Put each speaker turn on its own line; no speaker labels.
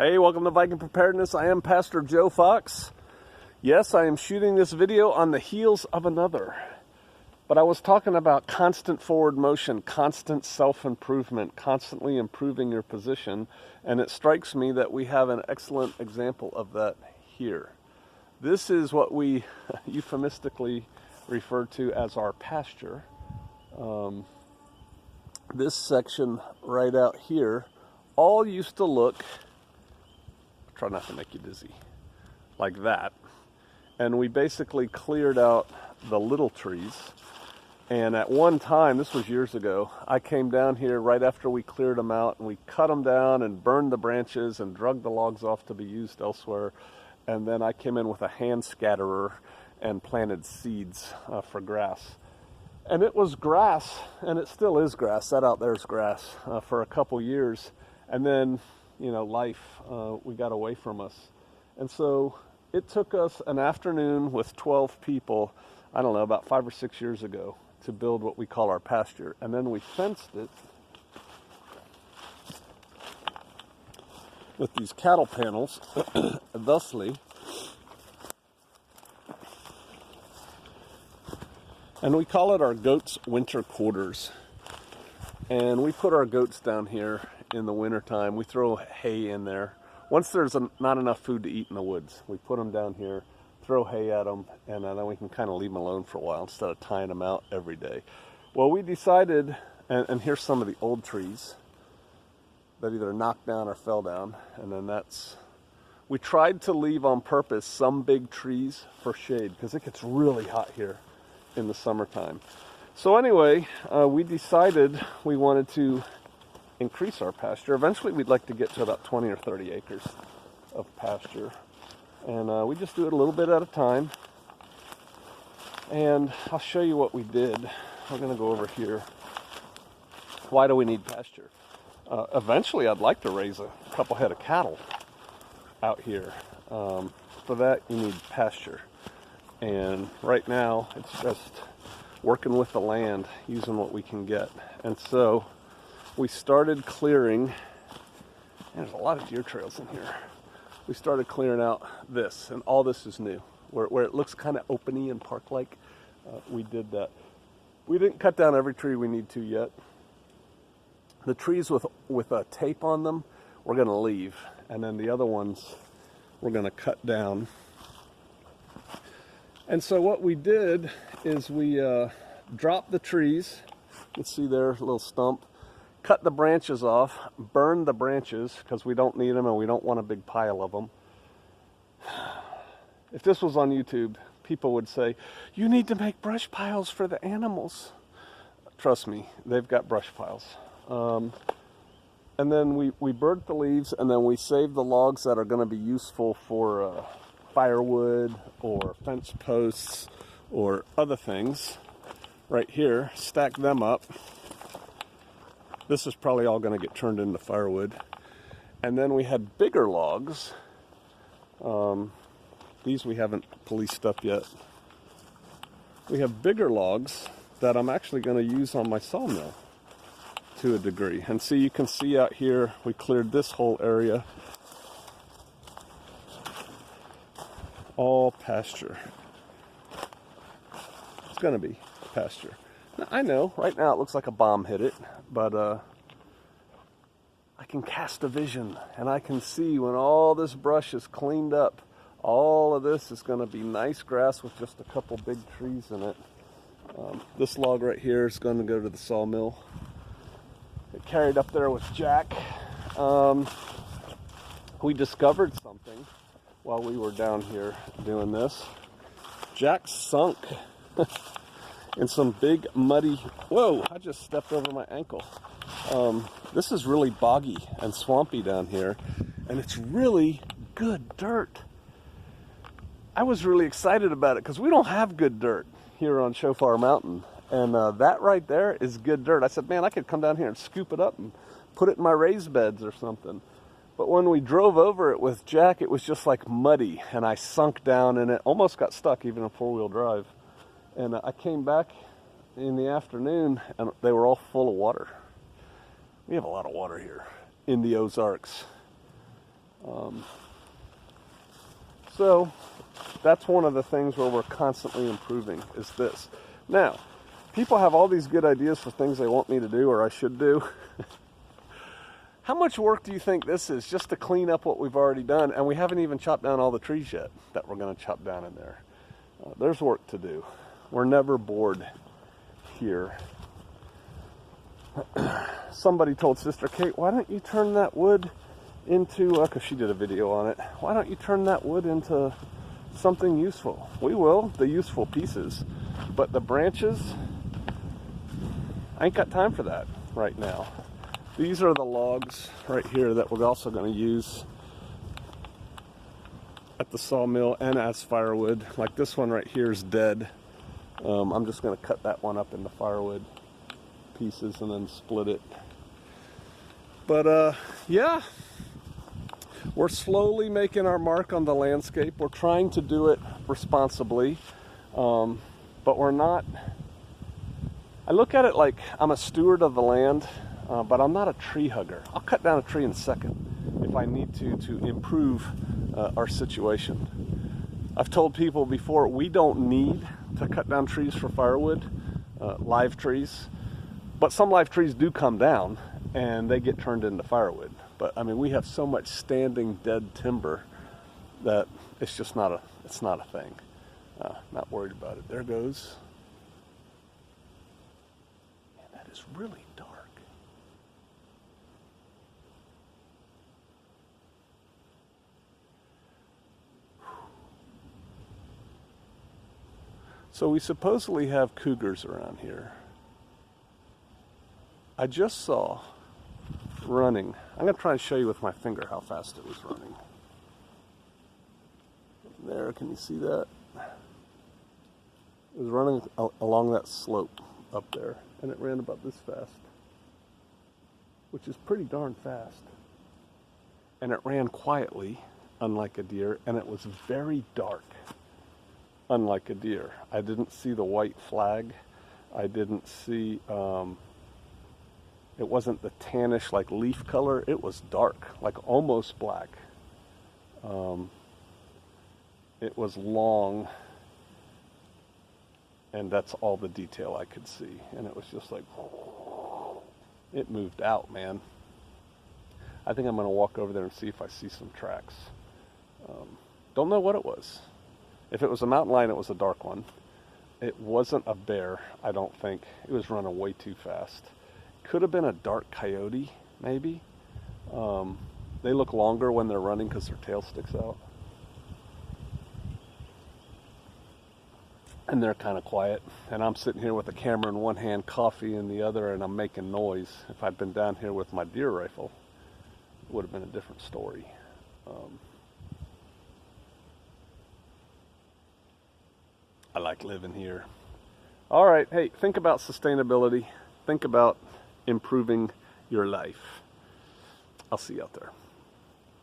Hey, welcome to Viking Preparedness. I am Pastor Joe Fox. Yes, I am shooting this video on the heels of another. But I was talking about constant forward motion, constant self-improvement, constantly improving your position. And it strikes me that we have an excellent example of that here. This is what we euphemistically refer to as our pasture. This section right out here all used to look, try not to make you dizzy, like that. And we basically cleared out the little trees. And at one time, this was years ago, I came down here right after we cleared them out, and we cut them down and burned the branches and drug the logs off to be used elsewhere. And then I came in with a hand scatterer and planted seeds for grass. And it was grass, and it still is grass. That out there is grass for a couple years. And then, you know, life, we got away from us. And so it took us an afternoon with 12 people, I don't know, about 5 or 6 years ago, to build what we call our pasture. And then we fenced it with these cattle panels, thusly. And we call it our goats' winter quarters. And we put our goats down here in the wintertime. We throw hay in there. Once there's not enough food to eat in the woods, we put them down here, throw hay at them, and then we can kind of leave them alone for a while instead of tying them out every day. Well, we decided, and here's some of the old trees that either knocked down or fell down, and then we tried to leave on purpose some big trees for shade because it gets really hot here in the summertime. So anyway, we decided we wanted to increase our pasture. Eventually we'd like to get to about 20 or 30 acres of pasture. And we just do it a little bit at a time. And I'll show you what we did. We're going to go over here. Why do we need pasture? Eventually I'd like to raise a couple head of cattle out here. For that you need pasture. And right now it's just working with the land, using what we can get. And so we started clearing, and there's a lot of deer trails in here. We started clearing out this, and all this is new. Where it looks kind of openy and park-like, we did that. We didn't cut down every tree we need to yet. The trees with a tape on them, we're going to leave. And then the other ones, we're going to cut down. And so what we did is we dropped the trees. You can see there, a little stump. Cut the branches off, burn the branches because we don't need them and we don't want a big pile of them. If this was on YouTube, people would say, you need to make brush piles for the animals. Trust me, they've got brush piles. And then we burnt the leaves, and then we saved the logs that are going to be useful for firewood or fence posts or other things. Right here, stack them up. This is probably all going to get turned into firewood. And then we had bigger logs. These we haven't policed up yet. We have bigger logs that I'm actually going to use on my sawmill to a degree. And see, you can see out here, we cleared this whole area. All pasture. It's going to be pasture. Now, I know, right now it looks like a bomb hit it, but I can cast a vision, and I can see when all this brush is cleaned up, all of this is going to be nice grass with just a couple big trees in it. This log right here is going to go to the sawmill. It carried up there with Jack. We discovered something while we were down here doing this. Jack sunk in some big muddy, whoa, I just stepped over my ankle. This is really boggy and swampy down here, and it's really good dirt. I was really excited about it because we don't have good dirt here on Shofar Mountain, and that right there is good dirt. I said, man, I could come down here and scoop it up and put it in my raised beds or something. But when we drove over it with Jack, it was just like muddy, and I sunk down in it, almost got stuck even in four-wheel drive. And I came back in the afternoon, and they were all full of water. We have a lot of water here in the Ozarks. So that's one of the things where we're constantly improving, is this. Now, people have all these good ideas for things they want me to do or I should do. How much work do you think this is just to clean up what we've already done? And we haven't even chopped down all the trees yet that we're going to chop down in there. There's work to do. We're never bored here. Somebody told Sister Kate, why don't you turn that wood into, because she did a video on it, why don't you turn that wood into something useful? We will, the useful pieces. But the branches, I ain't got time for that right now. These are the logs right here that we're also going to use at the sawmill and as firewood. Like this one right here is dead. I'm just going to cut that one up into firewood pieces and then split it. But yeah, we're slowly making our mark on the landscape. We're trying to do it responsibly, but we're not. I look at it like I'm a steward of the land, but I'm not a tree hugger. I'll cut down a tree in a second if I need to improve our situation. I've told people before, we don't need to cut down trees for firewood, live trees, but some live trees do come down and they get turned into firewood. But I mean, we have so much standing dead timber that it's just not a thing. Not worried about it. There goes. Man, that is really dark. So we supposedly have cougars around here. I just saw running. I'm going to try and show you with my finger how fast it was running. There, can you see that? It was running along that slope up there, and it ran about this fast, which is pretty darn fast. And it ran quietly, unlike a deer, and it was very dark, unlike a deer. I didn't see the white flag. I didn't see, it wasn't the tannish like leaf color. It was dark, like almost black. It was long, and that's all the detail I could see. And it was just like, it moved out, man. I think I'm going to walk over there and see if I see some tracks. Don't know what it was. If it was a mountain lion, it was a dark one. It wasn't a bear, I don't think. It was running way too fast. Could have been a dark coyote, maybe. They look longer when they're running because their tail sticks out. And they're kind of quiet. And I'm sitting here with a camera in one hand, coffee in the other, and I'm making noise. If I'd been down here with my deer rifle, it would have been a different story. I like living here. All right, hey, think about sustainability. Think about improving your life. I'll see you out there.